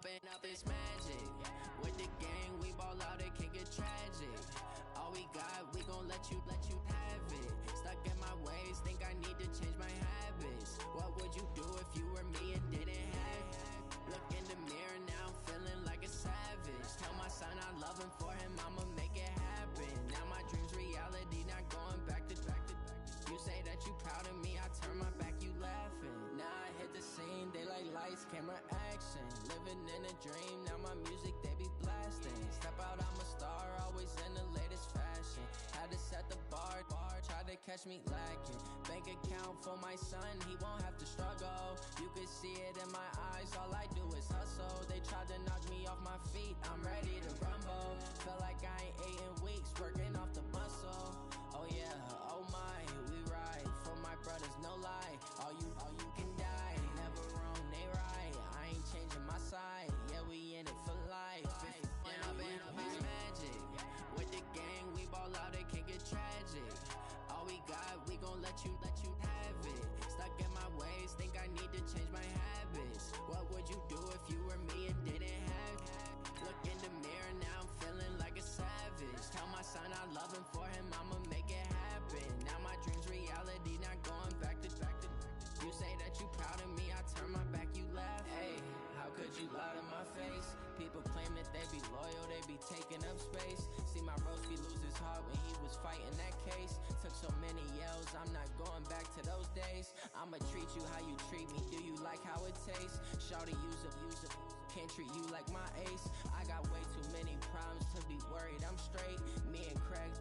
up, it's magic. With the gang, we ball out, it can get tragic. All we got, we gon' let you have it. Stuck in my ways, think I need to change my habits. What would you do if you were me and didn't have it? Look in the mirror, now I'm feeling like a savage. Tell my son I love him, for him I'ma make it happen. Now my dream's reality, not going back to. You say that you proud of me, I turn my back, you laughing. Now I hit the scene, they like lights, camera, action. Living in a dream, now my music, they be blasting. Step out, I'm a star, always in the latest fashion. Had to set the bar, try to catch me lacking. Bank account for my son, he won't have to struggle. You could see it in my eyes, all I do is hustle. They tried to knock me off my feet, I'm ready to rumble. Felt like I ain't ate in weeks, working off the muscle. Oh yeah, oh my, we ride for my brothers, no lie. All you can die, never wrong, they right. I ain't changing my side, yeah, we in it for life. And up, it's magic. With the gang, we ball out, it can get tragic. All we got, we gon' let you have it. Stuck in my ways, think I need to change my habits. What would you do if you were me and didn't have it? Look in the mirror, now I'm feeling like a savage. Tell my son I love him, for him I'ma make it happen. Now my dream's reality, not going back to. You say that you proud of me, I turn my back, you laugh. Hey, how could you lie to my face? People claim that they be loyal, they be taking up space. See my broski lose his heart when he was fighting that case. Took so many yells, I'm not going back to those days. I'ma treat you how you treat me, do you like how it tastes? Shawty, use up, can't treat you like my ace. I got way too many problems to be worried, I'm straight. Me and Craig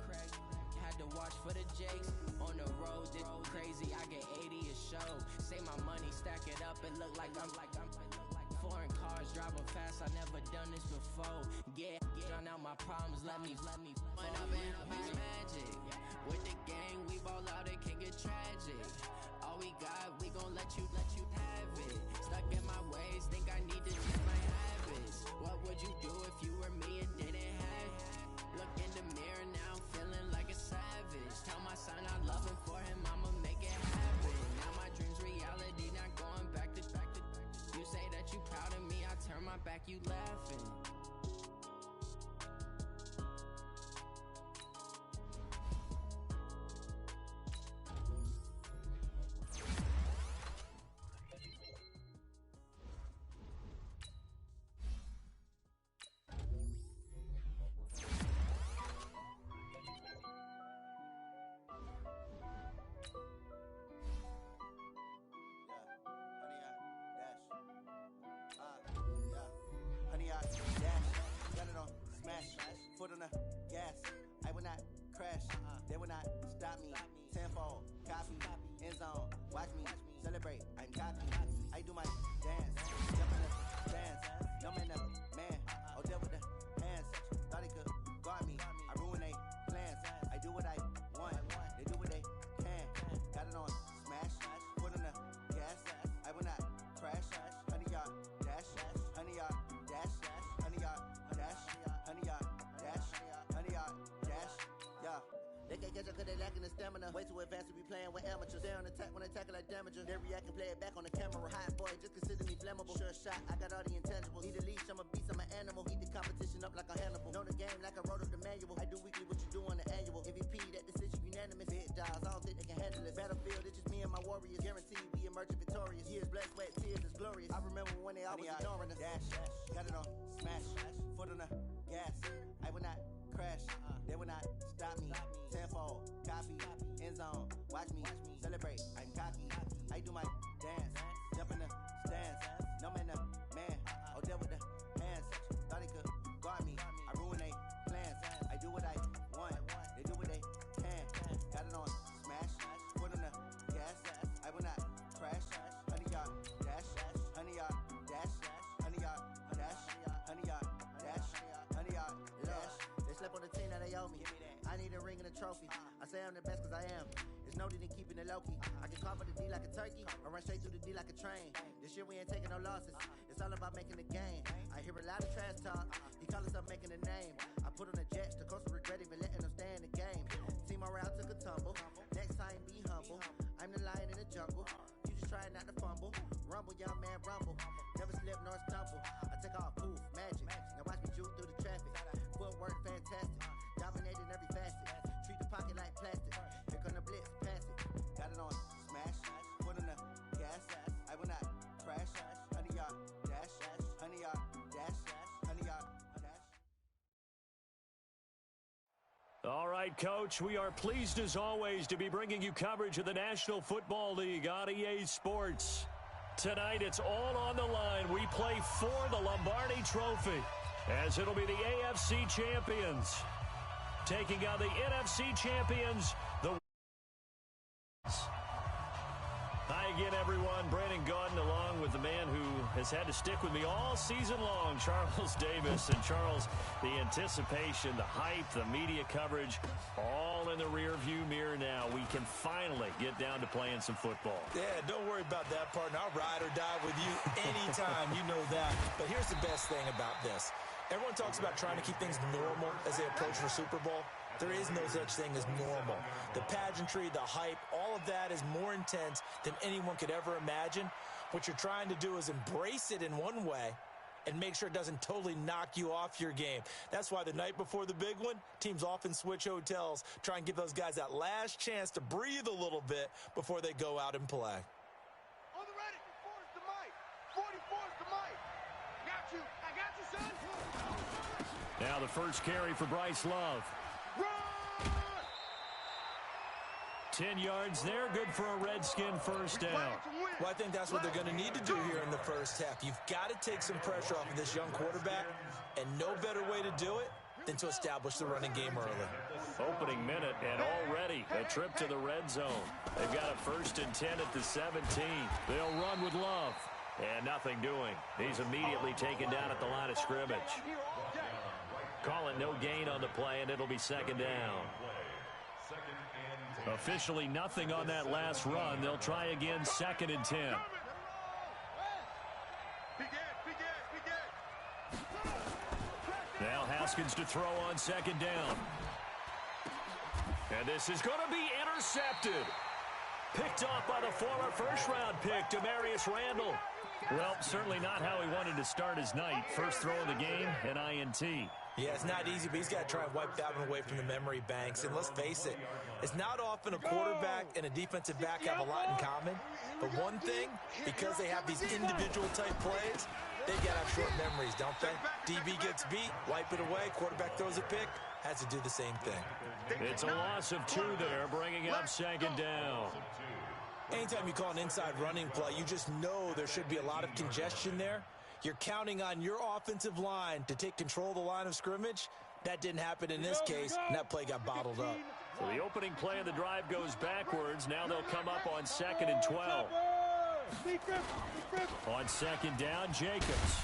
had to watch for the Jakes. On the road, it's crazy, I get 80 a show. Say my money, stack it up, it look like I'm foreign cars, driving fast, I never done this before. Get on out my problems, let me When up, it's magic. With the gang, we ball out, it can get tragic. All we got, we gon' let you have it. Stuck in my ways, think I need to change my habits. What would you do if you were me and didn't have it? Look in the mirror, now I'm feeling like a savage. Tell my son I love him, for him I'ma make it happen. Now my dream's reality, not going back to. You say that you proud of me, I turn my back, you laughing. Foot on the gas, I will not crash, they will not stop me. Tenfold, copy, end zone, watch me celebrate, I'm cocky. I do my dance, jump in the dance, no man up, man, oh deal with the hands, thought he could guard me, I ruin they plans, I do what I want, they do what they can, got it on smash, foot on the gas, I will not crash, 100 yard dash, 100 yard dash, 100 yard dash, 100 yard dash, 100 yard dash, yeah. They can't catch up cause they lacking the stamina. Way too advanced to be playing with amateurs. They on attack when they tackle like damagers. They react and play it back on the camera. Hot boy, just consider me flammable. Sure shot, I got all the intangibles. Need a leash, I'm a beast, I'm an animal. Heat the competition up like a Hannibal. Know the game like I wrote up the manual. I do weekly what you do on the annual. MVP, that decision unanimous. Big dials, I don't think they can handle it. Battlefield, it's just me and my warriors. Guaranteed we emerging victorious. Years, blood, sweat, tears, it's glorious. I remember when they always ignoring us. Dash, got it on smash, foot on the gas. I will not crash, they will not stop me. Tenfold, copy, end zone, watch me celebrate, I'm cocky. I do my dance, jump in the stands, no man up, man, oh deal with the hands, thought he could guard me, I ruin they plans, I do what I want, they do what they can, got it on smash, foot on the gas, I will not crash, 100 yard dash, 100 yard dash, 100 yard dash, 100 yard dash, 100 yard dash. They slept on the team that they owe me. I need a ring and a trophy. I say I'm the best cause I am. There's no need in keeping it low key. I can cover the D like a turkey or run straight through the D like a train. This year we ain't taking no losses. It's all about making the game. I hear a lot of trash talk. He call himself making a name. I put on the jets. The coach regret even letting them stay in the game. Team morale took a tumble. Next time be humble. I'm the lion in the jungle. You just trying not to fumble. Rumble, young man, rumble. Never slip nor stumble. I take off. right, Coach. We are pleased, as always, to be bringing you coverage of the National Football League on EA Sports. Tonight, it's all on the line. We play for the Lombardi Trophy, as it'll be the AFC champions taking on the NFC champions, the... Hi again, everyone. Brandon Gaudin along with the man who has had to stick with me all season long, Charles Davis. And Charles, the anticipation, the hype, the media coverage, all in the rearview mirror now. We can finally get down to playing some football. Yeah, don't worry about that, partner. I'll ride or die with you anytime. You know that. But here's the best thing about this. Everyone talks about trying to keep things normal as they approach the Super Bowl. There is no such thing as normal. The pageantry, the hype, all of that is more intense than anyone could ever imagine. What you're trying to do is embrace it in one way and make sure it doesn't totally knock you off your game. That's why the night before the big one, teams often switch hotels, try and give those guys that last chance to breathe a little bit before they go out and play. On the ready, 44's the mic. 44's the mic. Got you. I got you, son. Now the first carry for Bryce Love. 10 yards there, good for a Redskin first down. Well, I think that's what they're going to need to do here in the first half. You've got to take some pressure off of this young quarterback, and no better way to do it than to establish the running game early. Opening minute, and already a trip to the red zone. They've got a 1st and 10 at the 17. They'll run with Love, and nothing doing. He's immediately taken down at the line of scrimmage. Call it no gain on the play, and it'll be 2nd down. Officially nothing on that last run. They'll try again, 2nd and 10. Now Haskins to throw on 2nd down. And this is going to be intercepted. Picked off by the former first-round pick, Demarius Randall. Well, certainly not how he wanted to start his night. First throw of the game, an INT. Yeah, it's not easy, but he's got to try and wipe that one away from the memory banks. And let's face it, it's not often a quarterback and a defensive back have a lot in common. But one thing, because they have these individual type plays, they got to have short memories, don't they? DB gets beat, wipe it away, quarterback throws a pick, has to do the same thing. It's a loss of 2 there, bringing up 2nd down. Anytime you call an inside running play, you just know there should be a lot of congestion there. You're counting on your offensive line to take control of the line of scrimmage. That didn't happen in this case, and that play got bottled up. So the opening play of the drive goes backwards. Now they'll come up on 2nd and 12. On 2nd down, Jacobs.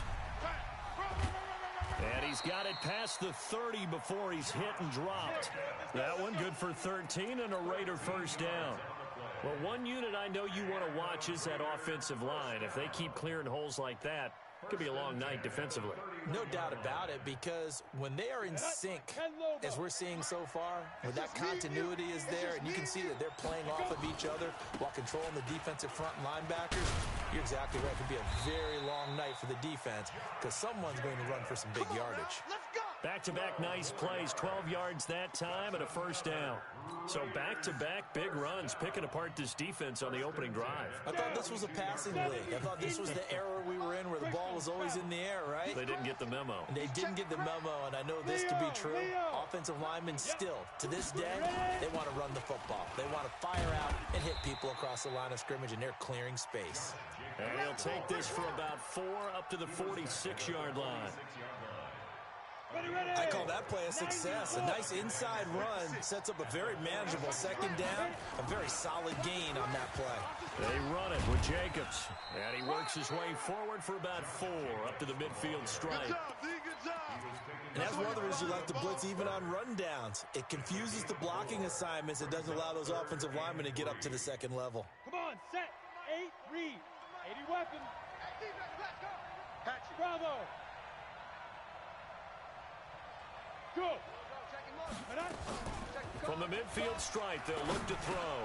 And he's got it past the 30 before he's hit and dropped. That one good for 13 and a Raider first down. Well, one unit I know you want to watch is that offensive line. If they keep clearing holes like that, it could be a long night defensively. No doubt about it, because when they are in sync, as we're seeing so far, when that continuity is there, and you can see that they're playing off of each other while controlling the defensive front linebackers, you're exactly right. It could be a very long night for the defense, because someone's going to run for some big yardage. Back-to-back nice plays, 12 yards that time and a first down. So back-to-back big runs, picking apart this defense on the opening drive. I thought this was a passing league. I thought this was the era we were in where the ball was always in the air, right? They didn't get the memo. And they didn't get the memo, and I know this to be true. Offensive linemen still, to this day, they want to run the football. They want to fire out and hit people across the line of scrimmage, and they're clearing space. And he'll take this for about 4 up to the 46-yard line. I call that play a success. A nice inside run sets up a very manageable 2nd down. A very solid gain on that play. They run it with Jacobs. And he works his way forward for about 4 up to the midfield stripe. And that's one of the reasons you like to blitz even on rundowns. It confuses the blocking assignments. It doesn't allow those offensive linemen to get up to the 2nd level. Come on, set, 8, read. 80 weapon. Bravo. Go. From the midfield stripe, they'll look to throw.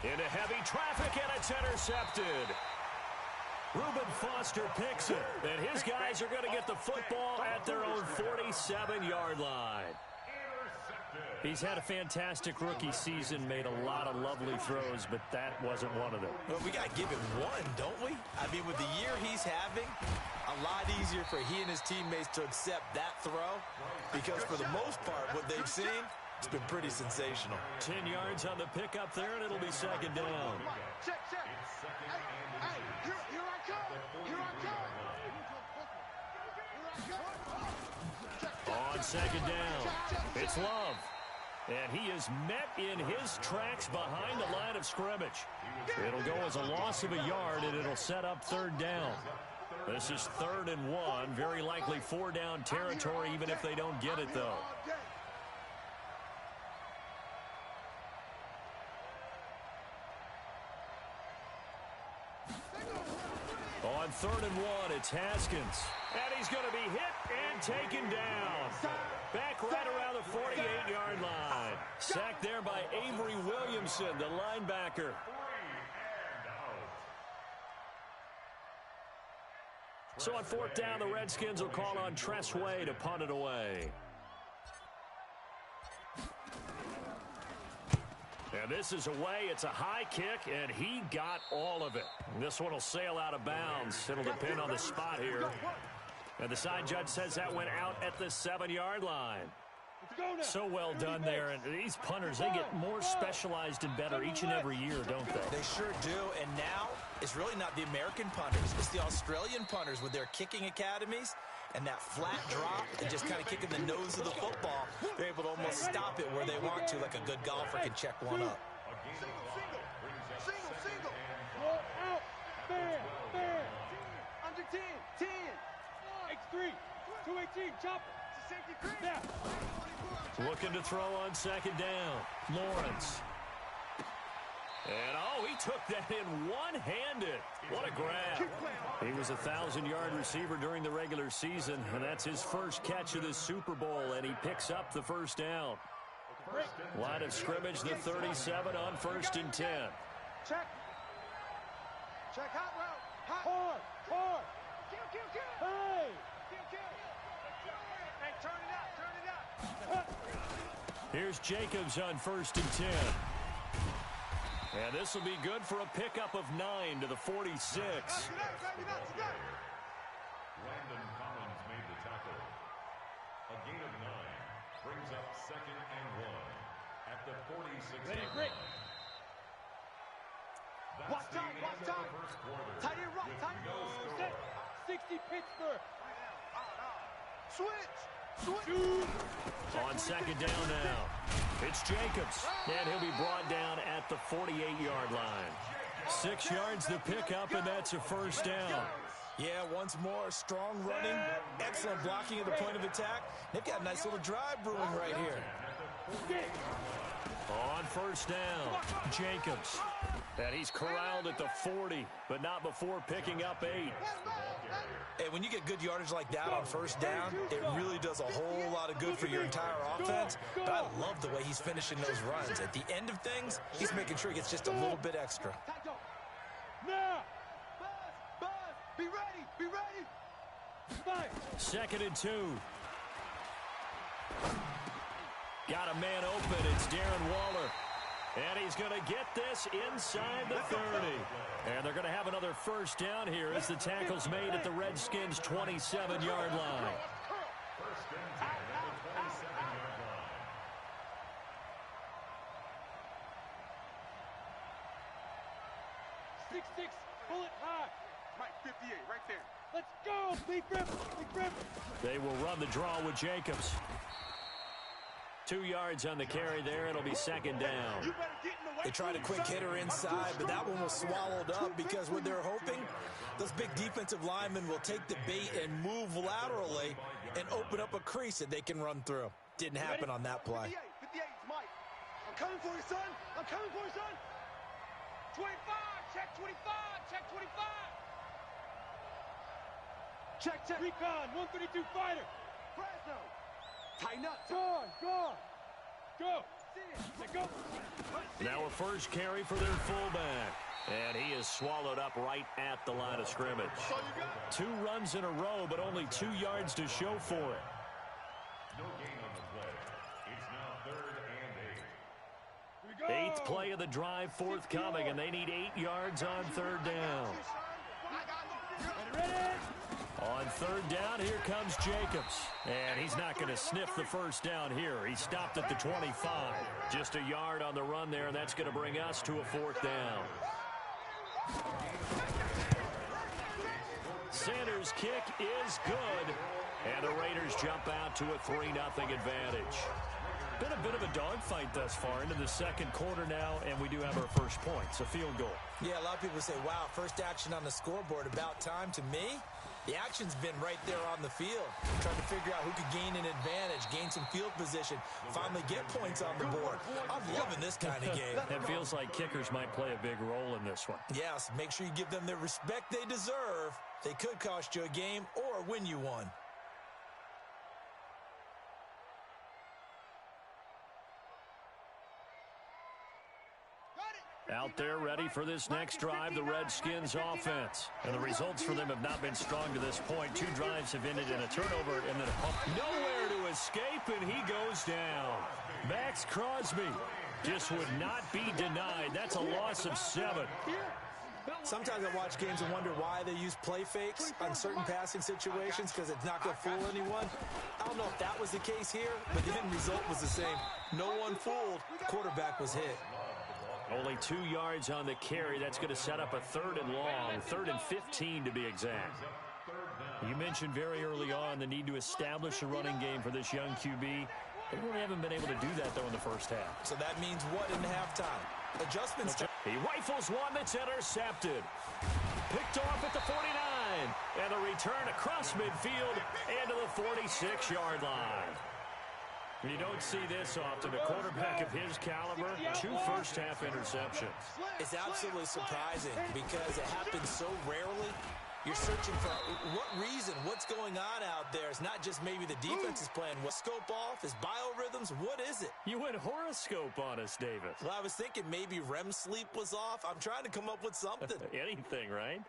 Into heavy traffic, and it's intercepted. Reuben Foster picks it, and his guys are going to get the football at their own 47-yard line. He's had a fantastic rookie season, made a lot of lovely throws, but that wasn't one of them. Well, we got to give him one, don't we? I mean, with the year he's having, a lot easier for he and his teammates to accept that throw, because for the most part, what they've seen, It's been pretty sensational. 10 yards on the pickup there, and it'll be second down. Check. Hey, here I come. Here I come. On second down, it's Love. And he is met in his tracks behind the line of scrimmage. It'll go as a loss of a yard, and it'll set up third down. This is 3rd and 1. Very likely 4-down territory, even if they don't get it, though. On 3rd and 1, it's Haskins. And he's going to be hit and taken down. Back right around the 48-yard line. Sacked there by Avery Williamson, the linebacker. So on 4th down, the Redskins will call on Tress Way to punt it away. And this is away. It's a high kick, and he got all of it. This one will sail out of bounds. It'll depend on the spot here. And the side judge says that went out at the 7-yard line. So well done there. And these punters, they get more specialized and better each and every year, don't they? They sure do. And now it's really not the American punters. It's the Australian punters with their kicking academies. And that flat drop and just kind of kicking the nose of the football, they're able to almost stop it where they want to, like a good golfer can check one up. Single. Roll out. Fair. Under 10. X3. 218. Chopper. Safety cream. Snap. Looking to throw on second down. Lawrence. And, he took that in one-handed. What a grab. He was a 1,000-yard receiver during the regular season, and that's his first catch of the Super Bowl, and he picks up the first down. Line of scrimmage, the 37 on 1st and 10. Check hot route. Hard. Kill. Hey. Hey, turn it out. Here's Jacobs on 1st and 10. And this will be good for a pickup of 9 to the 46. Landon Collins made the tackle. A gain of 9 brings up 2nd and 1 at the 46-yard line. Watch time. Tight end right. No Set. 60 Pittsburgh. Switch. On second down now, it's Jacobs, and he'll be brought down at the 48-yard line. 6 yards to pick up, and that's a first down. Yeah, once more, strong running, excellent blocking at the point of attack. They've got a nice little drive brewing right here. On first down, Jacobs. And he's corralled at the 40, but not before picking up 8. And when you get good yardage like that on first down, it really does a whole lot of good for your entire offense. But I love the way he's finishing those runs. At the end of things, he's making sure he gets just a little bit extra. Now. Buzz. Be ready. 2nd and 2. Got a man open. It's Darren Waller. And he's going to get this inside the 30. And they're going to have another first down here as the tackle's made at the Redskins' 27-yard line. First and 10 at the 27-yard line. Six, bullet high. Mike, 58, right there. Let's go, Big Rip. They will run the draw with Jacobs. 2 yards on the carry there. It'll be second down. They tried a quick hitter inside, but that one was swallowed up because what they're hoping, those big defensive linemen will take the bait and move laterally and open up a crease that they can run through. Didn't happen on that play. 58, Mike. I'm coming for you, son. 25, check 25. Check. Recon, 132 fighter. Fresno. Tighten up. Gone. Go. Let go. Now a first carry for their fullback. And he is swallowed up right at the line of scrimmage. 2 runs in a row, but only 2 yards to show for it. No gain on the play. It's now 3rd and 8. 8th play of the drive forthcoming, and they need 8 yards on 3rd down. On third down, here comes Jacobs. And he's not going to sniff the first down here. He stopped at the 25. Just a yard on the run there, and that's going to bring us to a fourth down. Sanders' kick is good. And the Raiders jump out to a 3-0 advantage. Been a bit of a dogfight thus far into the second quarter now, and we do have our first point. It's a field goal. Yeah, a lot of people say, wow, first action on the scoreboard, about time. To me, the action's been right there on the field. Trying to figure out who could gain an advantage, gain some field position, finally get points on the board. I'm loving this kind of game. It feels like kickers might play a big role in this one. Yes, make sure you give them the respect they deserve. They could cost you a game or win you one. Out there ready for this next drive, the Redskins offense. And the results for them have not been strong to this point. 2 drives have ended in a turnover and then a pump. Nowhere to escape, and he goes down. Max Crosby just would not be denied. That's a loss of 7. Sometimes I watch games and wonder why they use play fakes on certain passing situations because it's not going to fool anyone. I don't know if that was the case here, but the end result was the same. No one fooled. Quarterback was hit. Only 2 yards on the carry. That's going to set up a 3rd and long, 3rd and 15 to be exact. You mentioned very early on the need to establish a running game for this young QB. They really haven't been able to do that, though, in the first half. So that means what in halftime? Adjustments. He rifles one that's intercepted. Picked off at the 49. And a return across midfield and to the 46-yard line. You don't see this often. A quarterback of his caliber, 2 first-half interceptions. It's absolutely surprising because it happens so rarely. You're searching for what reason, what's going on out there. It's not just maybe the defense is playing. What scope off? Is biorhythms? What is it? You went horoscope on us, Davis. Well, I was thinking maybe REM sleep was off. I'm trying to come up with something. Anything, right?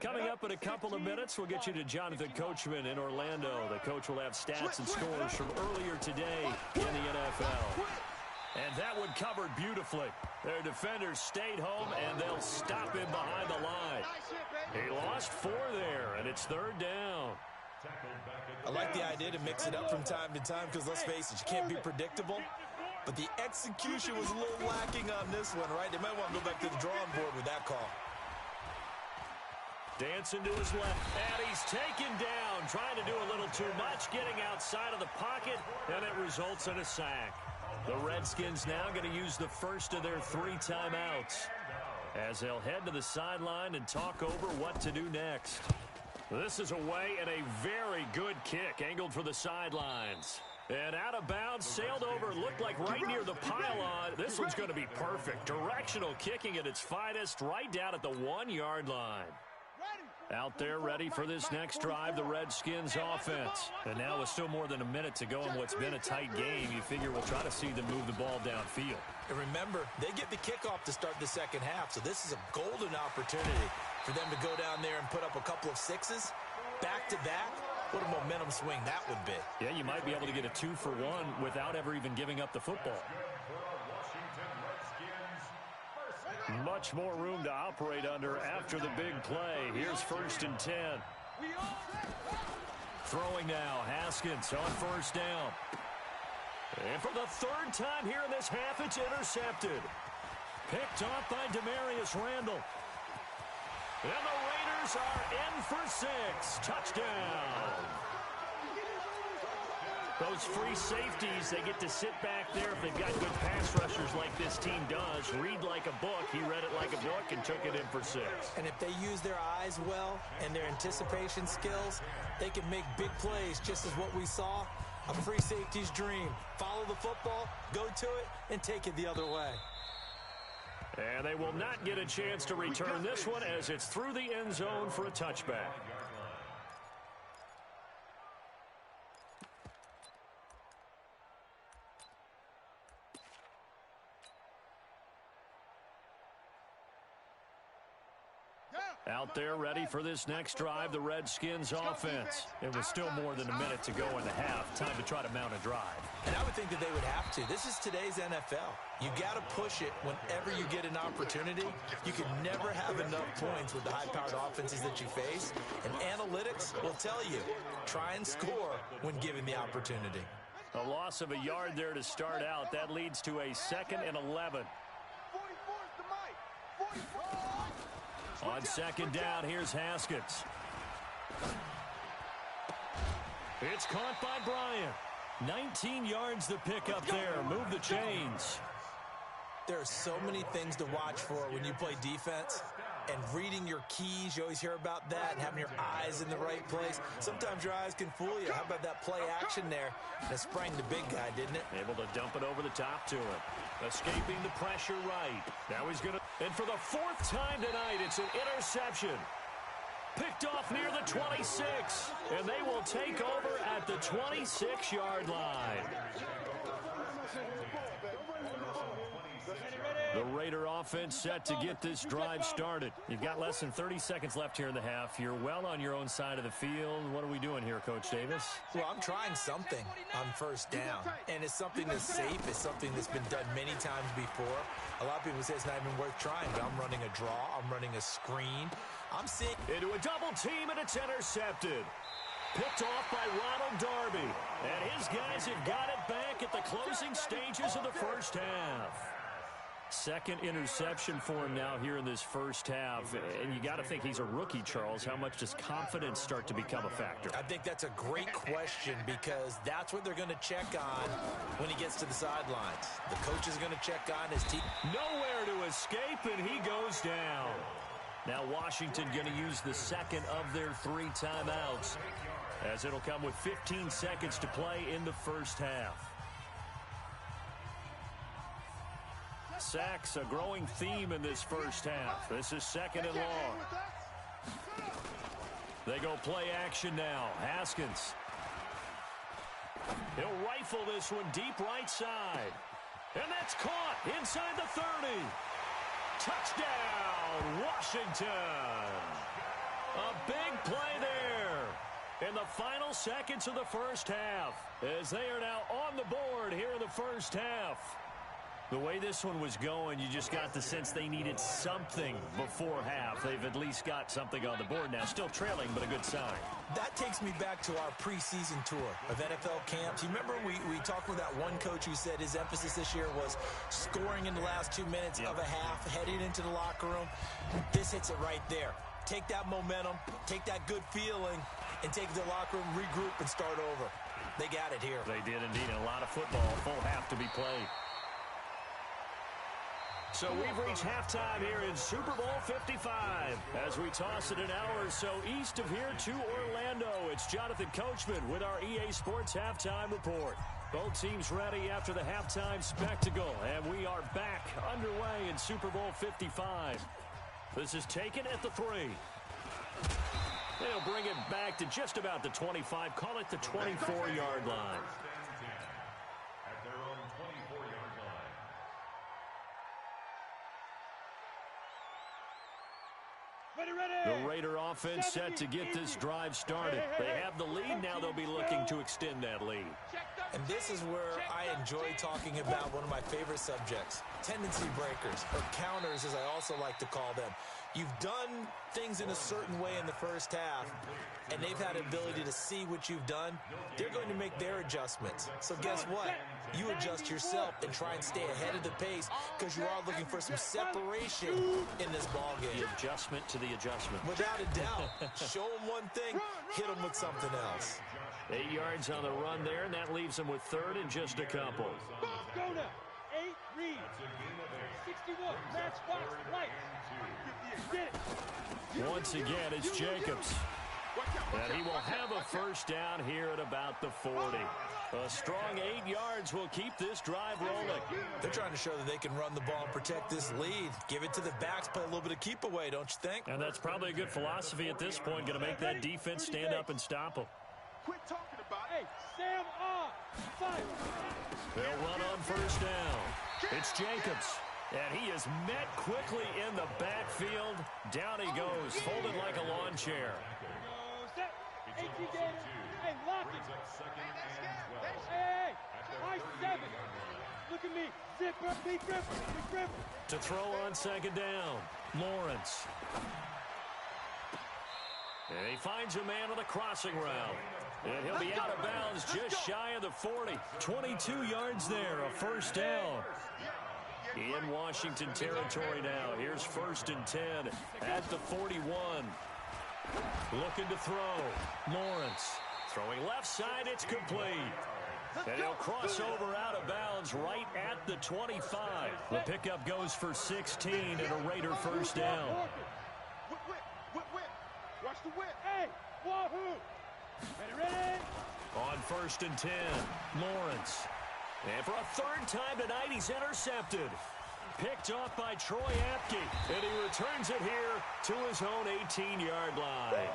Coming up in a couple of minutes, we'll get you to Jonathan Coachman in Orlando. The coach will have stats and scores from earlier today in the NFL. And that one covered beautifully. Their defenders stayed home, and they'll stop him behind the line. He lost 4 there, and it's 3rd down. I like the idea to mix it up from time to time because, let's face it, you can't be predictable. But the execution was a little lacking on this one, right? They might want to go back to the drawing board with that call. Dancing to his left, and he's taken down, trying to do a little too much, getting outside of the pocket, and it results in a sack. The Redskins now going to use the first of their 3 timeouts as they'll head to the sideline and talk over what to do next. This is away and a very good kick, angled for the sidelines. And out of bounds, sailed over, looked like right near the pylon. This one's going to be perfect. Directional kicking at its finest, right down at the 1-yard line. Out there ready for this next drive, the Redskins offense. And now with still more than a minute to go in what's been a tight game, you figure we'll try to see them move the ball downfield. And remember, they get the kickoff to start the second half, so this is a golden opportunity for them to go down there and put up a couple of 6s back-to-back. What a momentum swing that would be. Yeah, you might be able to get a 2-for-1 without ever even giving up the football. Much more room to operate under after the big play. Here's 1st and 10. Throwing now, Haskins on 1st down. And for the 3rd time here in this half, it's intercepted. Picked off by Demarius Randall. And the Raiders are in for 6. Touchdown. Those free safeties, they get to sit back there if they've got good pass rushers like this team does. Read like a book. He read it like a book and took it in for 6. And if they use their eyes well and their anticipation skills, they can make big plays, just as what we saw. A free safety's dream. Follow the football, go to it, and take it the other way. And they will not get a chance to return this one as it's through the end zone for a touchback. Out there ready for this next drive, the Redskins offense. It was still more than a minute to go in the half. Time to try to mount a drive. And I would think that they would have to. This is today's NFL. You got to push it whenever you get an opportunity. You can never have enough points with the high-powered offenses that you face. And analytics will tell you, try and score when given the opportunity. A loss of a yard there to start out. That leads to a 2nd and 11. On 2nd down, here's Haskins. It's caught by Bryant. 19 yards to pick up there. Move the chains. There are so many things to watch for when you play defense. And reading your keys, you always hear about that, and having your eyes in the right place. Sometimes your eyes can fool you. How about that play action there? That sprang the big guy, didn't it? Able to dump it over the top to him. Escaping the pressure right. Now he's going to... And for the 4th time tonight, it's an interception. Picked off near the 26. And they will take over at the 26-yard line. The Raider offense set to get this drive started. You've got less than 30 seconds left here in the half. You're well on your own side of the field. What are we doing here, Coach Davis? Well, I'm trying something on 1st down. And it's something that's safe. It's something that's been done many times before. A lot of people say it's not even worth trying, but I'm running a draw. I'm running a screen. I'm seeing... Into a double team, and it's intercepted. Picked off by Ronald Darby. And his guys have got it back at the closing stages of the first half. 2nd interception for him now here in this first half. And you got to think he's a rookie, Charles. How much does confidence start to become a factor? I think that's a great question because that's what they're going to check on when he gets to the sidelines. The coach is going to check on his team. Nowhere to escape, and he goes down. Now Washington going to use the 2nd of their 3 timeouts, as it'll come with 15 seconds to play in the first half. Sacks, a growing theme in this first half. This is 2nd and long. They go play action now. Haskins. He'll rifle this one deep right side. And that's caught inside the 30. Touchdown, Washington. A big play there in the final seconds of the first half, as they are now on the board here in the first half. The way this one was going, you just got the sense they needed something before half. They've at least got something on the board now. Still trailing, but a good sign. That takes me back to our preseason tour of NFL camps. You remember we talked with that one coach who said his emphasis this year was scoring in the last 2 minutes of a half, heading into the locker room. This hits it right there. Take that momentum, take that good feeling, and take it to the locker room, regroup, and start over. They got it here. They did indeed. A lot of football, full half to be played. So we've reached halftime here in Super Bowl 55. As we toss it an hour or so east of here to Orlando, it's Jonathan Coachman with our EA Sports Halftime Report. Both teams ready after the halftime spectacle, and we are back underway in Super Bowl 55. This is taken at the 3. They'll bring it back to just about the 25, call it the 24-yard line. At their own 24-yard line. The Raider offense set to get this drive started. They have the lead. Now they'll be looking to extend that lead. And this is where I enjoy talking about one of my favorite subjects, tendency breakers, or counters as I also like to call them. You've done things in a certain way in the first half, and they've had the ability to see what you've done. They're going to make their adjustments. So guess what? You adjust yourself and try and stay ahead of the pace because you are looking for some separation in this ballgame. The adjustment to the adjustment. Without a doubt. Show them one thing, hit them with something else. 8 yards on the run there, and that leaves them with 3rd and just a couple. Go now. 8 reads. 61. Match box right. Get it. Once again, it's Jacobs. And he will have a first down here at about the 40. A strong 8 yards will keep this drive rolling. They're trying to show that they can run the ball and protect this lead. Give it to the backs, play a little bit of keep away, don't you think? And that's probably a good philosophy at this point. Going to make that defense stand up and stop them. Quit talking about Hey, Sam on. Fire. They'll run on first down. It's Jacobs. And he is met quickly in the backfield. Down he goes, folded like a lawn chair. Set. 18 Gators. Hey, lock it. Hey, high 7. Look at me. Zipper. Big gripper. To throw on second down, Lawrence. And he finds a man on the crossing route. And he'll be out of bounds just shy of the 40. 22 yards there, a first down. In Washington territory now. Here's 1st and 10 at the 41. Looking to throw. Lawrence throwing left side. It's complete. And he'll cross over out of bounds right at the 25. The pickup goes for 16 and a Raider first down. Whip. Watch the whip. Hey, wahoo. Ready. On 1st and 10, Lawrence. And for a third time tonight, he's intercepted. Picked off by Troy Apke. And he returns it here to his own 18-yard line.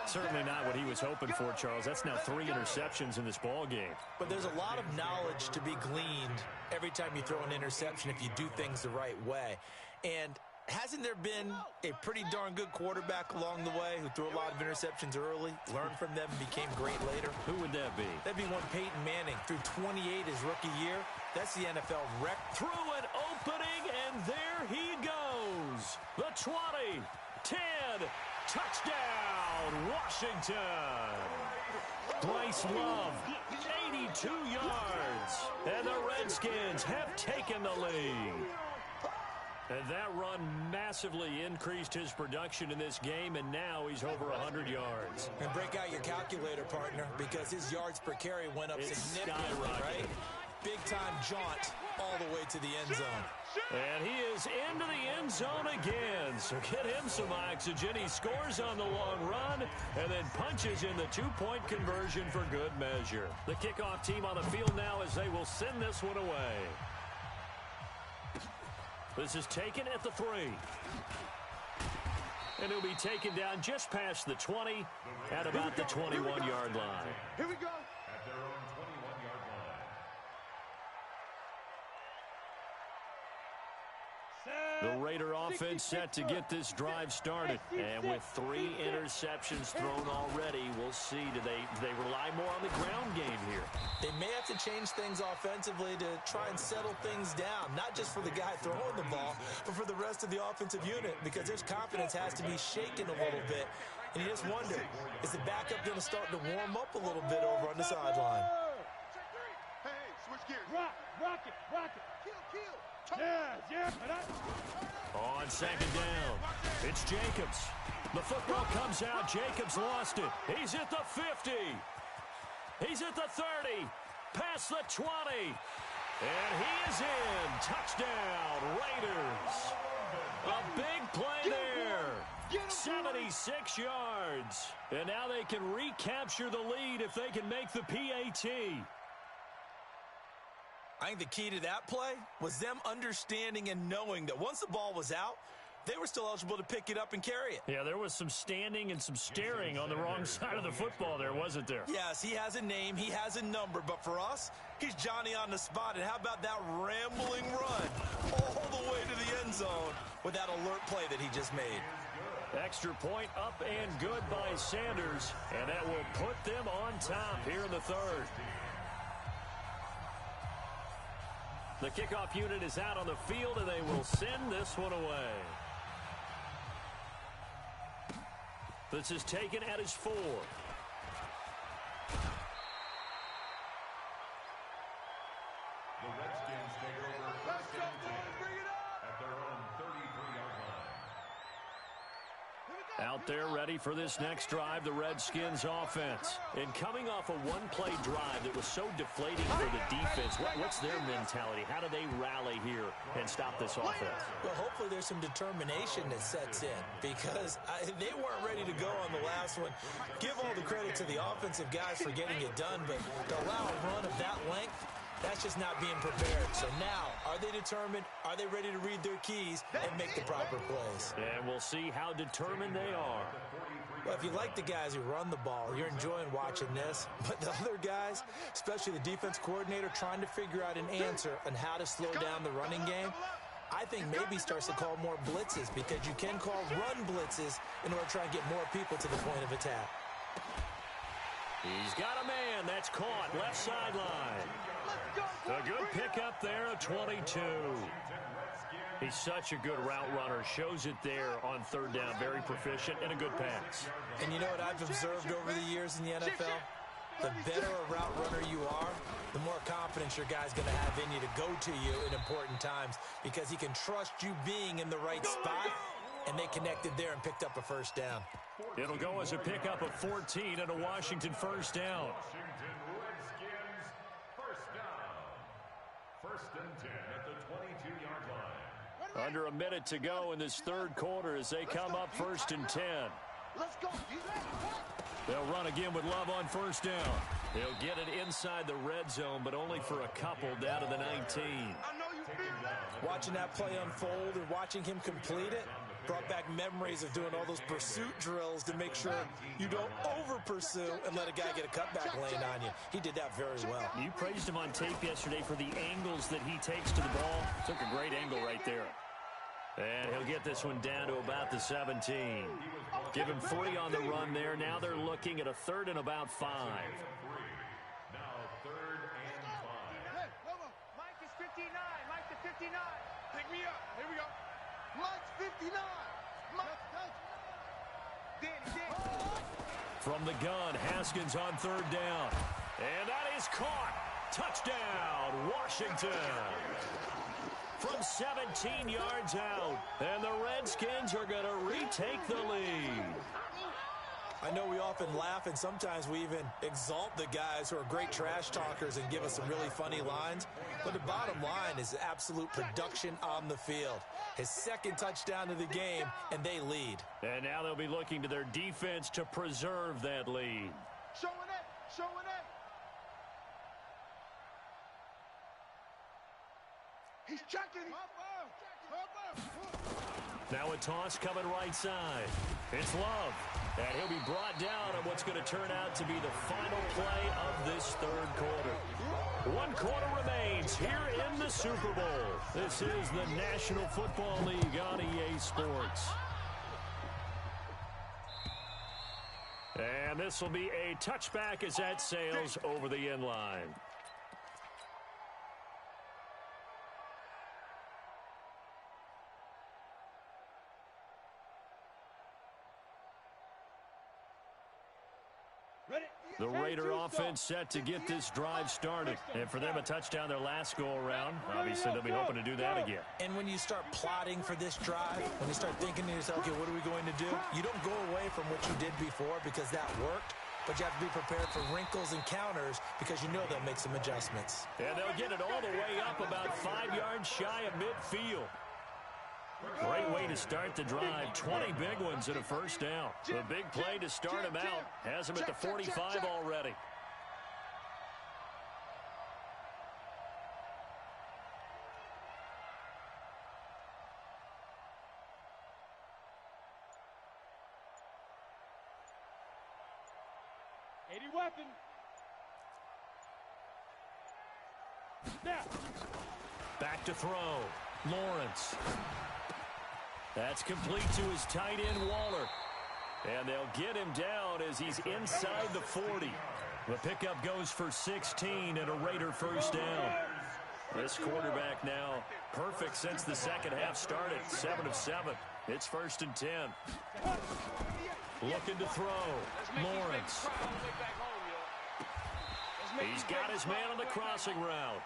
Certainly not what he was hoping for, Charles. That's now 3 interceptions in this ball game. But there's a lot of knowledge to be gleaned every time you throw an interception if you do things the right way. And hasn't there been a pretty darn good quarterback along the way who threw a lot of interceptions early, learned from them, and became great later? Who would that be? That'd be one Peyton Manning. Threw 28 his rookie year. That's the NFL record. Through an opening, and there he goes. The 20, 10, touchdown, Washington. Bryce Love, 82 yards. And the Redskins have taken the lead. And that run massively increased his production in this game, and now he's over 100 yards. And break out your calculator, partner, because his yards per carry went up significantly, right? Big-time jaunt all the way to the end zone. And he is into the end zone again, so get him some oxygen. He scores on the long run and then punches in the 2-point conversion for good measure. The kickoff team on the field now as they will send this one away. This is taken at the 3. And it'll be taken down just past the 20 at about the 21-yard line. Here we go. At their own 21-yard line. The Raider offense set to get this drive started. And with 3 interceptions thrown already, we'll see. Do they rely more on the ground game here? They may have to change things offensively to try and settle things down, not just for the guy throwing the ball, but for the rest of the offensive unit, because their confidence has to be shaken a little bit. And you just wonder, is the backup going to start to warm up a little bit over on the sideline? Hey, switch gears. Rock it. Kill. Yeah. On second down, it's Jacobs. The football comes out. Jacobs lost it. He's at the 50. He's at the 30. Past the 20. And he is in. Touchdown, Raiders. A big play there. 76 yards. And now they can recapture the lead if they can make the PAT. I think the key to that play was them understanding and knowing that once the ball was out, they were still eligible to pick it up and carry it. Yeah, there was some standing and some staring on the wrong side of the football there, wasn't there? Yes, he has a name, he has a number, but for us, he's Johnny on the spot. And how about that rambling run all the way to the end zone with that alert play that he just made? Extra point up and good by Sanders, and that will put them on top here in the 3rd. The kickoff unit is out on the field, and they will send this one away. This is taken at his 4. The Redskins take over first and 10 at their own 33-yard line. Out there ready for this next drive, the Redskins offense. And coming off a one-play drive that was so deflating for the defense, what's their mentality? How do they rally here and stop this offense? Well, hopefully there's some determination that sets in, because they weren't ready to go on the last one. Give all the credit to the offensive guys for getting it done, but to allow a run of that length, that's just not being prepared. So now, are they determined? Are they ready to read their keys and make the proper plays? And we'll see how determined they are. Well, if you like the guys who run the ball, you're enjoying watching this. But the other guys, especially the defense coordinator, trying to figure out an answer on how to slow down the running game, I think maybe starts to call more blitzes because you can call run blitzes in order to try and get more people to the point of attack. He's got a man. That's caught. Left sideline. A good pickup there, a 22. He's such a good route runner. Shows it there on third down. Very proficient and a good pass. And you know what I've observed over the years in the NFL? The better a route runner you are, the more confidence your guy's going to have in you to go to you in important times because he can trust you being in the right spot, and they connected there and picked up a first down. It'll go as a pickup of 14 and a Washington first down. Washington Redskins first down. First and 10 at the 22-yard line. Under a minute to go in this third quarter as they come up first and 10. Let's go. They'll run again with Love on first down. They'll get it inside the red zone, but only for a couple down to the 19. I know you feel that. Watching that play unfold and watching him complete it brought back memories of doing all those pursuit drills to make sure you don't over-pursue and let a guy get a cutback lane on you. He did that very well. You praised him on tape yesterday for the angles that he takes to the ball. Took a great angle right there. And he'll get this one down to about the 17. Give him 3 on the run there. Now they're looking at a third and about 5. Now third and 5. Hey, Mike is 59. Mike to 59. Pick me up. Here we go. Mike's 59. Mike. Danny. From the gun, Haskins on third down. And that is caught. Touchdown, Washington. From 17 yards out. And the Redskins are going to retake the lead. I know we often laugh and sometimes we even exalt the guys who are great trash talkers and give us some really funny lines. But the bottom line is absolute production on the field. His second touchdown of the game, and they lead. And now they'll be looking to their defense to preserve that lead. Showing it. He's checking. Now a toss coming right side. It's Love. And he'll be brought down on what's going to turn out to be the final play of this third quarter. 1 quarter remains here in the Super Bowl. This is the National Football League on EA Sports. And this will be a touchback as that sails over the end line. The Raider offense set to get this drive started. And for them, a touchdown their last go-around. Obviously, they'll be hoping to do that again. And when you start plotting for this drive, when you start thinking to yourself, okay, what are we going to do? You don't go away from what you did before because that worked. But you have to be prepared for wrinkles and counters because you know they'll make some adjustments. And they'll get it all the way up about 5 yards shy of midfield. Great way to start the drive. 20 big ones and a first down. The big play to start him out. Has him at the 45 already. Weapon. Now. Back to throw. Lawrence. That's complete to his tight end, Waller. And they'll get him down as he's inside the 40. The pickup goes for 16 and a Raider first down. This quarterback now perfect since the second half started. 7 of 7. It's first and 10. Looking to throw. Lawrence. He's got his man on the crossing route.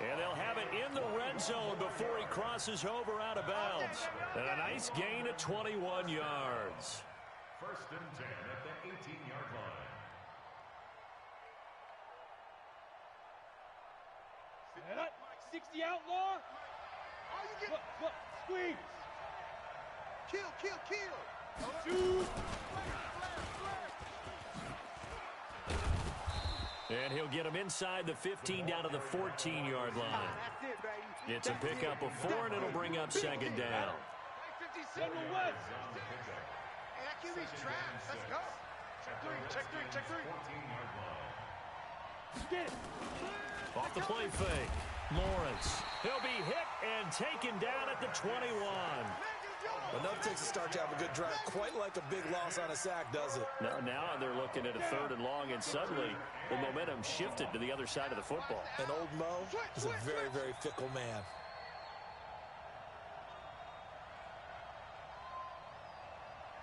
And they'll have it in the red zone before he crosses over out of bounds. And a nice gain of 21 yards. First and 10 at the 18-yard line. Set up. 60 outlaw. Look, squeeze. Kill. Shoot. And he'll get him inside the 15 down to the 14-yard line. That's it, baby. It's a pickup of 4, and it'll bring up second down. Hey, that QB's trapped. Let's go. Check three. Get it. Off the play fake. Lawrence. He'll be hit and taken down at the 21. Enough takes a start to have a good drive. Quite like a big loss on a sack, does it? No, now they're looking at a 3rd and long, and suddenly the momentum shifted to the other side of the football. And old Mo is a very, very fickle man.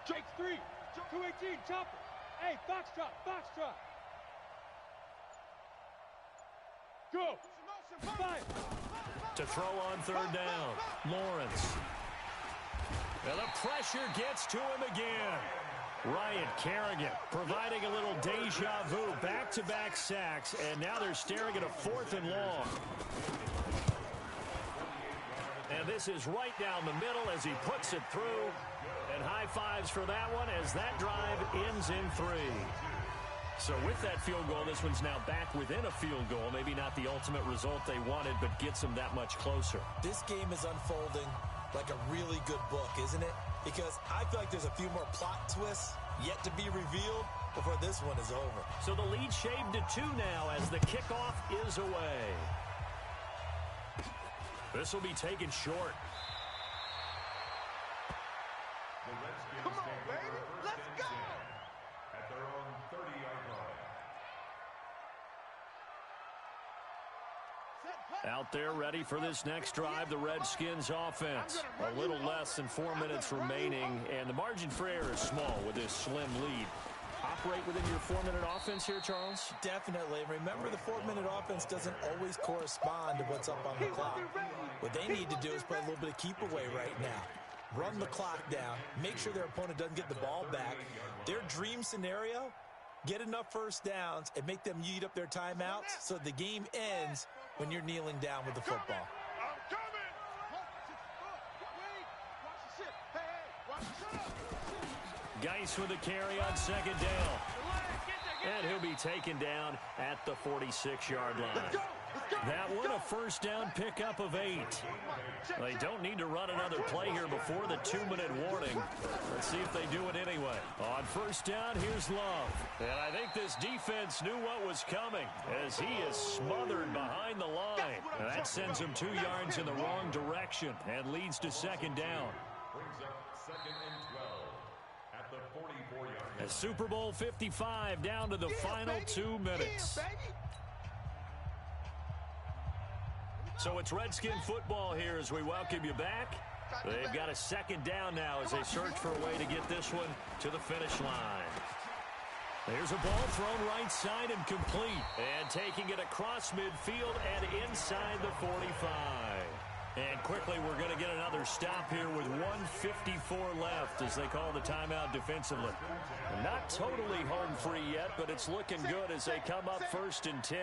Takes 3. 218, chopper. Hey, foxtrot, foxtrot. Go. Fire. To throw on 3rd down, Lawrence. And the pressure gets to him again. Ryan Kerrigan providing a little deja vu, back-to-back sacks, and now they're staring at a 4th and long. And this is right down the middle as he puts it through. And high fives for that one as that drive ends in 3. So with that field goal, this one's now back within a field goal. Maybe not the ultimate result they wanted, but gets them that much closer. This game is unfolding like a really good book, isn't it? Because I feel like there's a few more plot twists yet to be revealed before this one is over. So the lead shaved to 2 now as the kickoff is away. This will be taken short. The Redskins Come on, take baby. over 1st Let's and go. 10 at their own 30-yard line. Out there ready for this next drive, the Redskins offense. A little less than 4 minutes remaining, and the margin for error is small with this slim lead. Operate within your 4-minute offense here, Charles? Definitely. Remember, the 4-minute offense doesn't always correspond to what's up on the clock. What they need to do is play a little bit of keep away right now. Run the clock down. Make sure their opponent doesn't get the ball back. Their dream scenario, get enough first downs and make them eat up their timeouts so the game ends when you're kneeling down with the football. I'm coming. Wait. Watch the shit. Hey, watch the shut up. Geis with a carry on 2nd down. And he'll be taken down at the 46-yard line. That one, a 1st down pickup of 8. They don't need to run another play here before the 2-minute warning. Let's see if they do it anyway. On 1st down, here's Love. And I think this defense knew what was coming as he is smothered behind the line. And that sends him 2 yards in the wrong direction and leads to 2nd down. Brings up 2nd and 12 at the 44-yard line. A Super Bowl 55 down to the final 2 minutes. So it's Redskin football here as we welcome you back. They've got a 2nd down now as they search for a way to get this one to the finish line. There's a ball thrown right side and complete. And taking it across midfield and inside the 45. And quickly we're going to get another stop here with 1:54 left as they call the timeout defensively. Not totally home free yet, but it's looking good as they come up 1st and 10.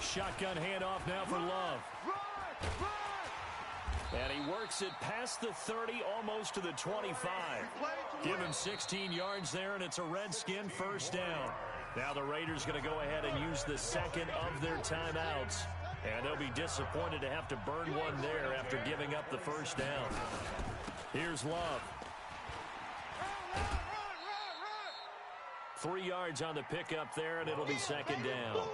Shotgun handoff now for Love. And he works it past the 30, almost to the 25. Give him 16 yards there, and it's a Redskin 1st down. Now the Raiders going to go ahead and use the 2nd of their timeouts. And they'll be disappointed to have to burn one there after giving up the 1st down. Here's Love. 3 yards on the pickup there, and it'll be 2nd down.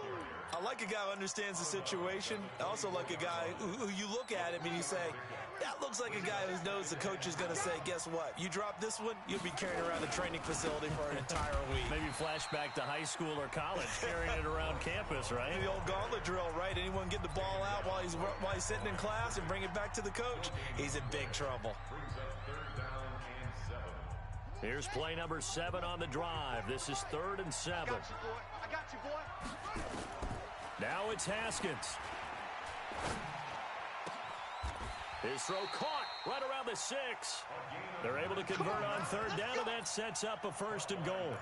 I like a guy who understands the situation. I also like a guy who you look at him and you say, that looks like a guy who knows the coach is going to say, guess what? You drop this one, you'll be carrying around the training facility for an entire week. Maybe flashback to high school or college, carrying it around campus, right? The old gauntlet drill, right? Anyone get the ball out while he's sitting in class and bring it back to the coach? He's in big trouble. Brings up 3rd down and 7. Here's play number 7 on the drive. This is 3rd and 7. I got you, boy. Now it's Haskins. His throw caught right around the 6. They're able to convert on 3rd down, and that sets up a 1st and goal.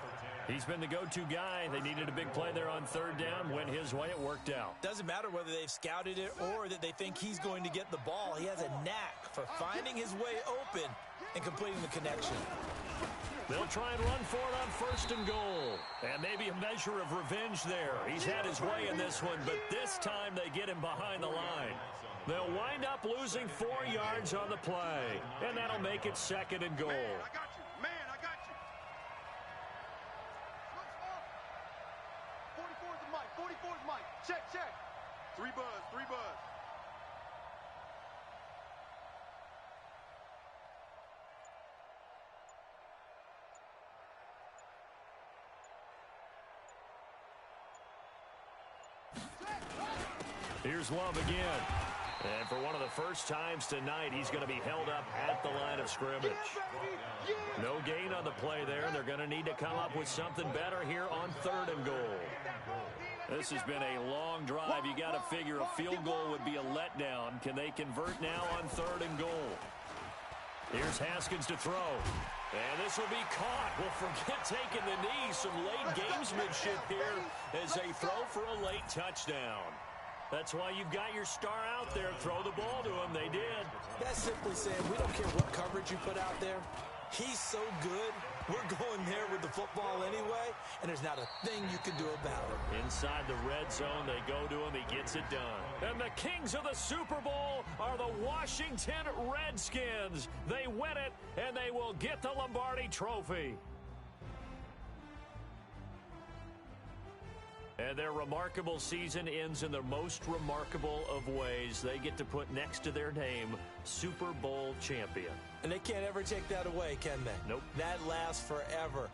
He's been the go-to guy. They needed a big play there on 3rd down. Went his way. It worked out. Doesn't matter whether they've scouted it or that they think he's going to get the ball. He has a knack for finding his way open and completing the connection. They'll try and run for it on 1st and goal. And maybe a measure of revenge there. He's had his way in this one, but this time they get him behind the line. They'll wind up losing 4 yards on the play, and that'll make it 2nd and goal. Man, I got you. Man, I got you. 44 is the mic. 44 is the mic. Here's Love again. And for one of the first times tonight, he's going to be held up at the line of scrimmage. No gain on the play there. They're going to need to come up with something better here on 3rd and goal. This has been a long drive. You got to figure a field goal would be a letdown. Can they convert now on 3rd and goal? Here's Haskins to throw. And this will be caught. Well, forget taking the knee. Some late gamesmanship here as they throw for a late touchdown. That's why you've got your star out there. Throw the ball to him. They did. That's simply saying we don't care what coverage you put out there. He's so good. We're going there with the football anyway, and there's not a thing you can do about it. Inside the red zone, they go to him. He gets it done. And the kings of the Super Bowl are the Washington Redskins. They win it, and they will get the Lombardi Trophy. And their remarkable season ends in the most remarkable of ways. They get to put next to their name, Super Bowl champion. And they can't ever take that away, can they? Nope. That lasts forever.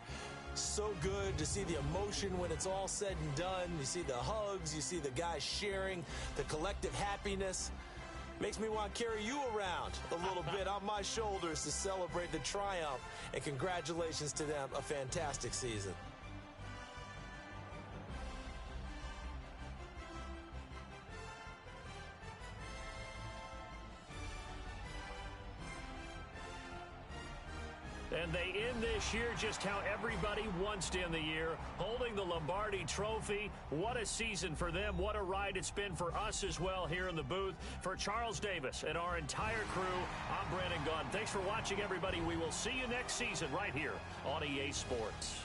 So good to see the emotion when it's all said and done. You see the hugs. You see the guys sharing, the collective happiness. Makes me want to carry you around a little bit on my shoulders to celebrate the triumph. And congratulations to them. A fantastic season. And they end this year just how everybody wants to end the year, holding the Lombardi Trophy. What a season for them. What a ride it's been for us as well here in the booth. For Charles Davis and our entire crew, I'm Brandon Gaudin. Thanks for watching, everybody. We will see you next season right here on EA Sports.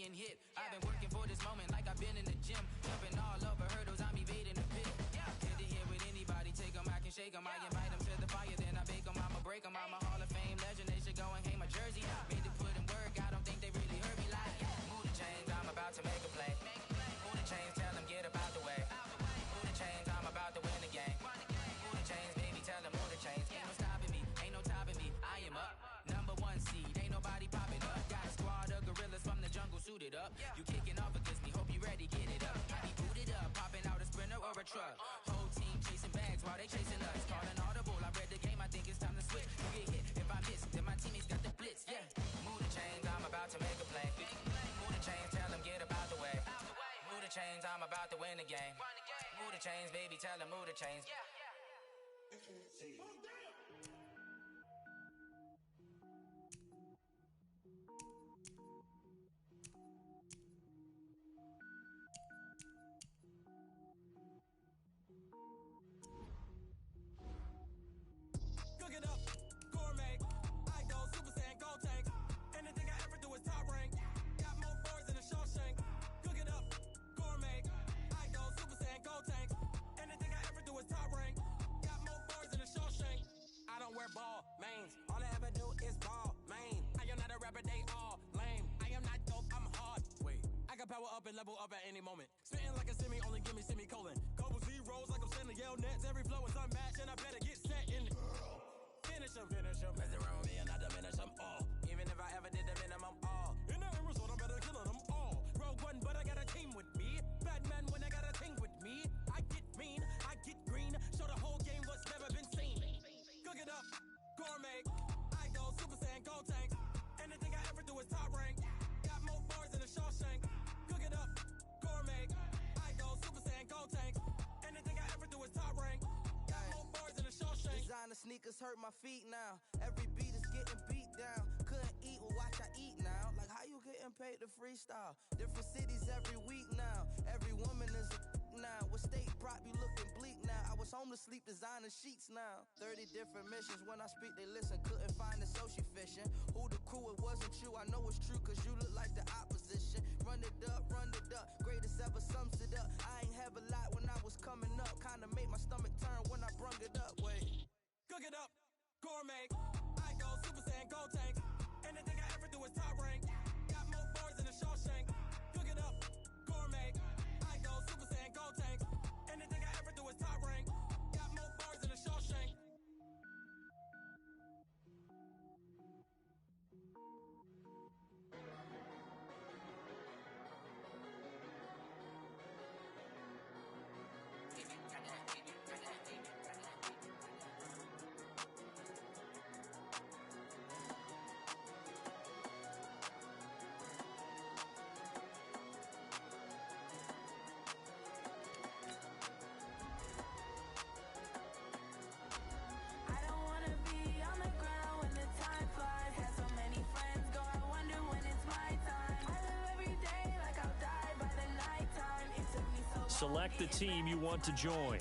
being hit. I've been working for this moment like I've been in the gym. Jumping all over hurdles, I'm evading the pit. Hit it here with anybody, take them, I can shake them. I invite them to the fire, then I bake them, I'ma break them. I'm a Hall of Fame legend, they should go and hang my jersey. Made to put in work, I don't think they really heard me like. Move the chains, I'm about to make a play. Move the chains, tell them get up out the way. Move the chains, I'm about to win the game. Move the chains, baby, tell them move the chains. Ain't no stopping me, ain't no topping me. I am up, #1 seed, ain't nobody popping up. Got a squad of gorillas from the jungle suited up. You kicking off against me, hope you ready, get it up. I be booted up, popping out a sprinter or a truck. Whole team chasing bags while they chasing us. Calling audible, I read the game, I think it's time to switch. You get hit, if I miss, then my teammates got the blitz, yeah. Move the chains, I'm about to make a play. Move the chains, tell them get up out the way. Move the chains, I'm about to win the game. Move the chains, baby, tell them move the chains. Cook it up, gourmet. I go Super Saiyan, gold tank. Anything I ever do is top rank. Got more fours than a Shawshank. Cook it up, gourmet. I go Super Saiyan, gold tank. Anything I ever do is top rank. Got more fours than a Shawshank. I don't wear ball mains. All I ever do is ball main. I am not a rapper, they all lame. I am not dope, I'm hard. Wait, I can power up and level up at any moment. Spitting like a semi, only give me semicolon. Couple zeros like I'm sending yell nets. Every flow is unmatched and I better get set in. Finish them. Mess around with me and I diminish them all. Even if I ever did the minimum all. In that result, I'm better killing them all. Rogue One, but I got a team with me. Batman when I got a team with me. I get mean, I get green. Show the whole game what's never been seen. Cook it up, gourmet. I go Super Saiyan, gold tank. Anything I ever do is top rank. Got more bars than a Shawshank. Cook it up, gourmet. I go Super Saiyan, gold tank. Anything I ever do is top rank. Got more bars than a Shawshank. Designer sneakers hurt my feet now. Every beat is getting beat down. Couldn't eat, well watch I eat now. Like how you getting paid to freestyle? Different cities every week now. Every woman is a now. With state prop you looking bleak now. I was home to sleep designer sheets now. 30 different missions. When I speak they listen. Couldn't find it so she fishing. Who the crew, it wasn't you. I know it's true cause you look like the opposition. Run it up. Greatest ever sums it up. I ain't have a lot when I was coming up. Kinda made my stomach turn when I brung it up. Wait. Cook it up, gourmet. I go Super Saiyan, gold tank. Anything I ever do is top rank. Got more bars than a Shawshank. Cook it up, gourmet. I go Super Saiyan, gold tank. Anything I ever do is top rank. Got more bars than a Shawshank. Select the team you want to join.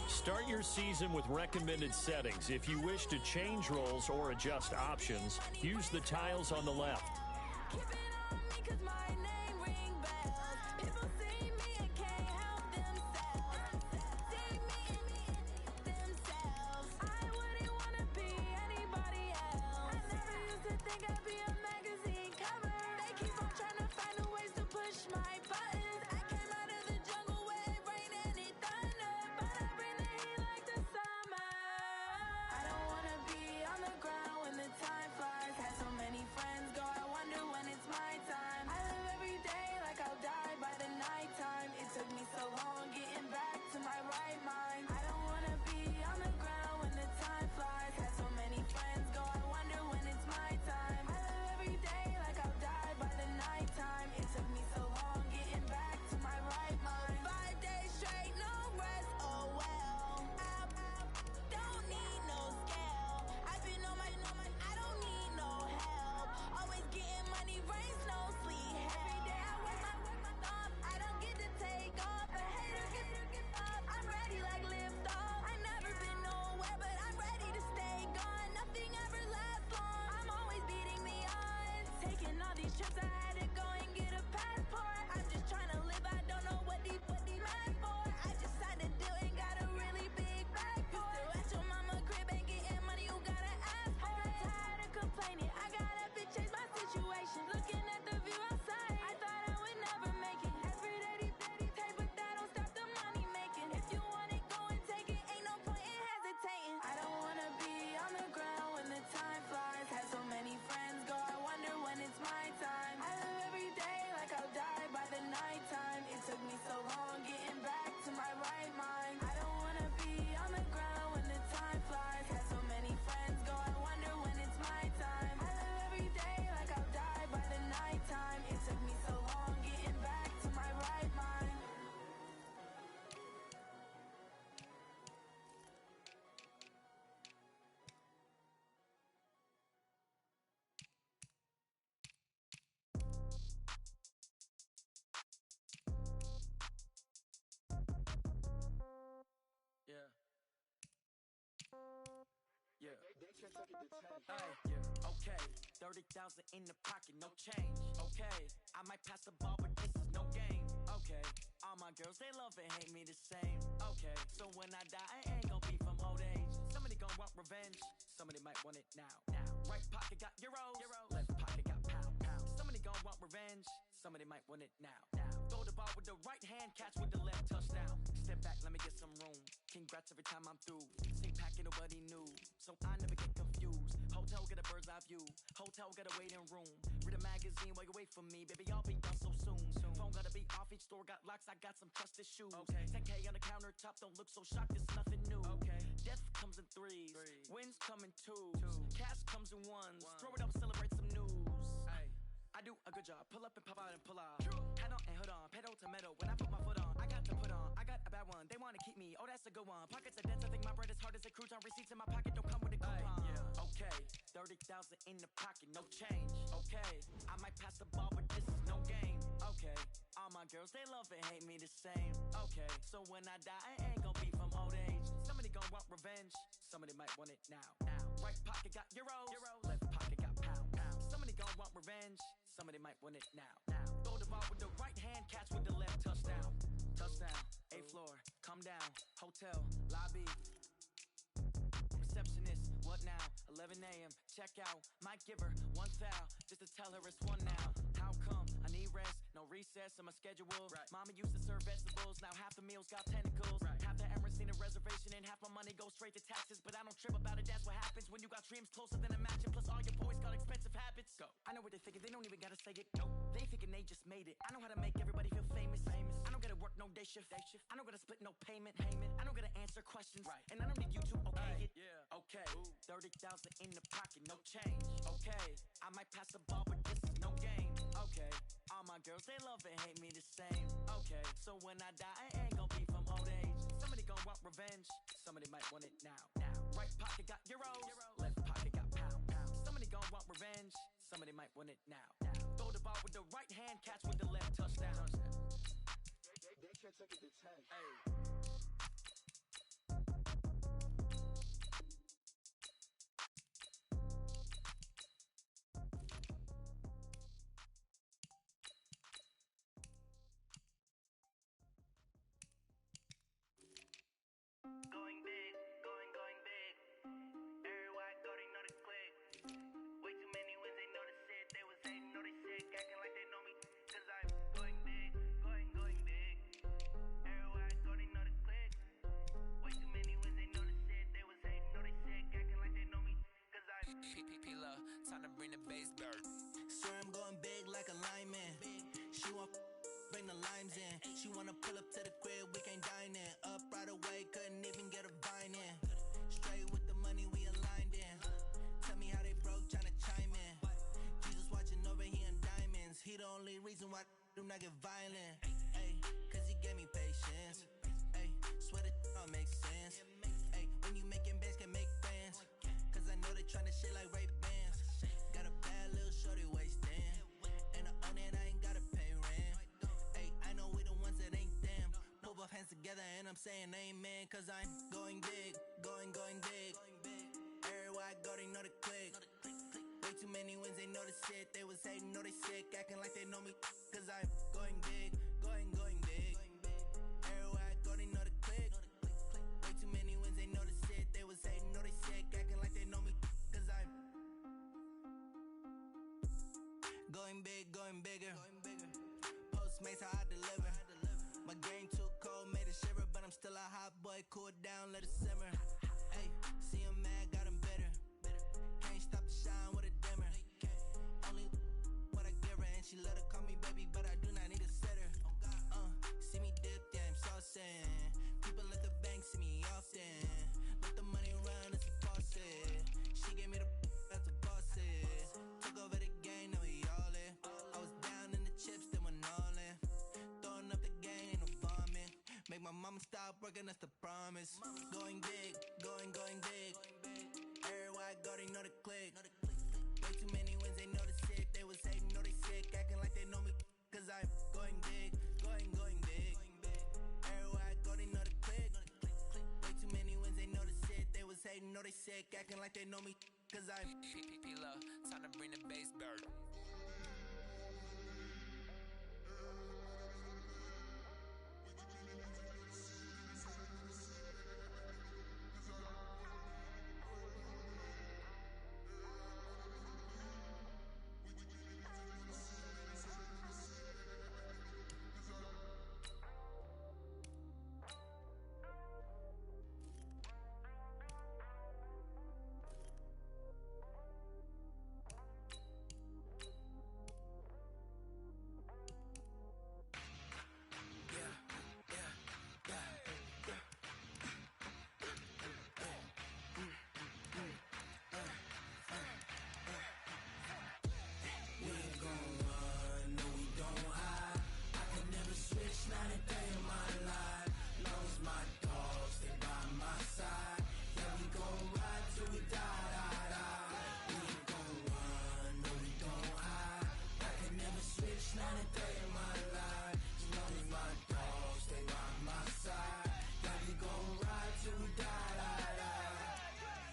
Start your season with recommended settings. If you wish to change roles or adjust options, use the tiles on the left. I don't wanna be on the ground when the time flies. Had so many friends go, I wonder Okay, 30,000 in the pocket, no change. Okay, I might pass the ball, but this is no game. Okay, all my girls, they love and hate me the same. Okay, so when I die, I ain't gon' be from old age. Somebody gon' want revenge, somebody might want it now. Right pocket got euros, left pocket got pound. Somebody gon' want revenge, somebody might want it now. Throw the ball with the right hand, catch with the left, touchdown. Step back, let me get some room. Congrats every time I'm through. Same packet, nobody knew, so I never get confused. Hotel get a bird's eye view, hotel get a waiting room. Read a magazine while you wait for me, baby, I'll be done so soon. Phone gotta be off, each store got locks, I got some trusted shoes. 10K on the countertop, don't look so shocked, it's nothing new. Death comes in threes, wins come in twos, cash comes in ones. Throw it up, celebrate some news. I do a good job, pull up and pop out and pull off. Head on and hood on, pedal to metal. When I put my foot on, I got to put on. I got a bad one, they wanna keep me, oh that's a good one. Pockets are dense, I think my bread is hard as a crouton. Receipts in my pocket don't come with a coupon. Okay, 30,000 in the pocket, no change. Okay, I might pass the ball, but this is no game. Okay, all my girls, they love and hate me the same. Okay, so when I die, I ain't gon' be from old age. Somebody gon' want revenge, somebody might want it now. Right pocket got euros, left pocket got pound. Somebody gon' want revenge, somebody might want it now. Throw the ball with the right hand, catch with the left, touchdown. Touchdown, 8th floor, come down, hotel, lobby. Receptionist, what now? 11 a.m., check out. Might give her one foul, just to tell her it's one now. How come? I need rest, no recess in my schedule. Mama used to serve vegetables, now half the meals got tentacles. Half the Emirates need a reservation and half my money goes straight to taxes. But I don't trip about it, that's what happens when you got dreams closer than a mansion. Plus all your boys got expensive habits. Go. I know what they're thinking, they don't even gotta say it. Nope. They thinking they just made it. I know how to make everybody feel famous. I don't gotta work no day shift. I don't gotta split no payment. I don't gotta answer questions. And I don't need you to okay it. Okay, 30,000 in the pocket, no change. Okay, I might pass the ball, but this is no game. Okay, all my girls, they love and hate me the same. Okay, so when I die, I ain't gon' be from old age. Somebody gon' want revenge, somebody might want it now. Right pocket got euros, left pocket got pound. Somebody gon' want revenge, somebody might want it now. Throw the ball with the right hand, catch with the left, touchdown. They can't take it to 10. Going big, going big. Everywhere I go, they know the click. Way too many wins, they know the shit. They was hating, know they sick, acting like they know me. Cause I'm going big, going big. Everywhere I go, they know the click. Way too many wins, they know the shit. They was hating, know they sick, acting like they know me. Cause I'm P-P-P-Love, time to bring the bass dirt. swear I'm going big like a lineman. She want bring the limes in. She wanna pull up to the crib, we can't dine in. Up right away, couldn't even get a vine in. Straight with the money, we aligned in. Tell me how they broke, tryna chime in. Jesus watching over, he in diamonds. He the only reason why do not get violent. Ay, cause he gave me patience. Ay, swear that all makes sense. Ay, when you making bands, can make friends. Cause I know they tryna shit like Ray-Bans. Got a bad little shorty wasting. And I own it, I ain't gotta pay rent. Ay, I know we the ones that ain't them. Pull both hands together and I'm saying amen. Cause I'm going big, going big. Everywhere I go, they know the click. Way too many wins, they know the shit. They was hating, know they sick, acting like they know me. Cause I'm going big, going big. Everywhere I go, they know the click. Way too many wins, they know the shit. They was hating, know they sick, acting like they know me. Cause I'm going big, going bigger. Postmates, how I deliver. My game too cold, made it shiver. But I'm still a hot boy, cool it down, let it simmer. Hey, see him mad, got him bitter. Can't stop the shine with a dimmer. Only what I give her, and she let her call me baby, but I do not need a sitter. See me dip, yeah, I'm saucing. People at the bank see me often. Let the money run, it's a faucet. She gave me the that's a faucet. Took over the game, now we all in. I was down in the chips, then went all in. Throwing up the gang, ain't no bombing. Make my mama stop working, that's the promise. Going big, going big. Everywhere I go, they know the click. Way too many wins, they know the shit. They was hating, know they sick, acting like they know me. Cause I'm going big, going big. Everywhere I go, they know the click. Way too many wins, they know the shit. They was hating, know they sick, acting like they know me. cause I'm P-P-P-Love, time to bring the bass bird.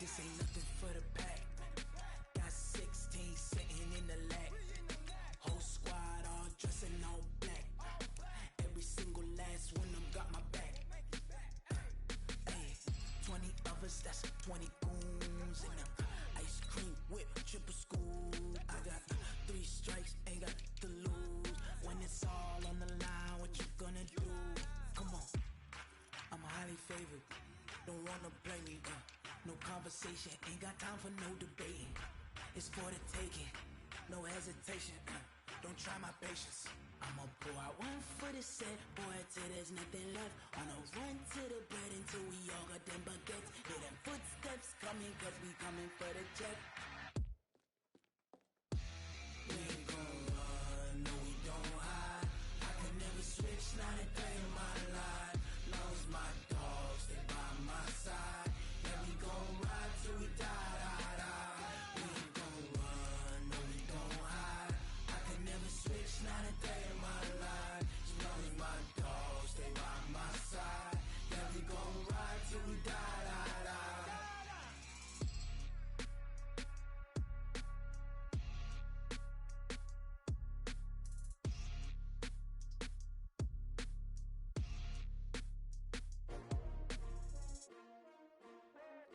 This ain't nothing for the pack. Got 16 sitting in the lap. Whole squad all dressing all black. Every single last one of them got my back. Hey, 20 others, that's 20 goons. And ice cream whip, triple scoop. I got 3 strikes, ain't got to lose. When it's all on the line, what you gonna do? Come on, I'm highly favored. Don't wanna play me, no conversation, ain't got time for no debating. It's for the taking, no hesitation. Don't try my patience. I'ma pour out one for the set, boy, till there's nothing left. On a run to the bread until we all got them baguettes. Hear them footsteps coming, cause we coming for the check. We ain't gon' run, no we don't hide. I can never switch, not a day in my life. Long as my dogs, they by my side. Yeah, we gon' ride till we die, die, die. We ain't gon' run, no we don't hide. I can never switch, not a day in my life. As long as my dogs, they by my side. Yeah, we gon' ride till we die, die, die.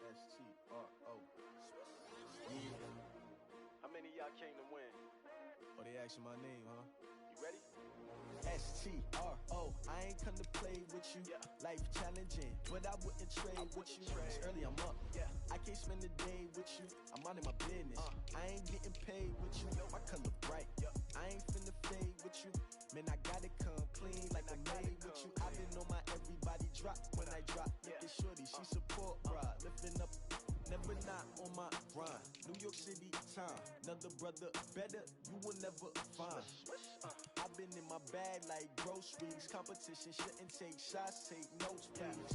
S-T-R-O. How many of y'all came to win? Oh, they asking my name, huh? You ready? S-T-R-O. I ain't come to play with you. Life challenging, but I wouldn't trade with you. It's early, I'm up. I can't spend the day with you. I'm minding my business. I ain't getting paid with you. My color bright. I ain't finna fade with you. Man, I gotta come clean like I made with you. I've been on my everybody drop when I drop. Look at shorty, she support ride. Lifting up, never not on my grind. New York City time. Another brother better, you will never find. I've been in my bag like groceries. Competition shouldn't take shots, take notes, please.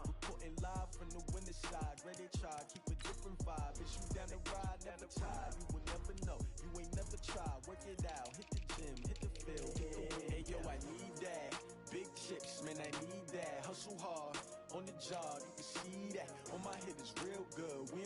Reporting live from the winter side. Ready try, keep a different vibe. Is you down the ride, never tired. You will never know, you ain't never tried. Work it out, hit the gym, hit the field, hit the wind. Hey yo, I need that. Big chips, man, I need that. Hustle hard on the job, you can see that. On my hit is real good. We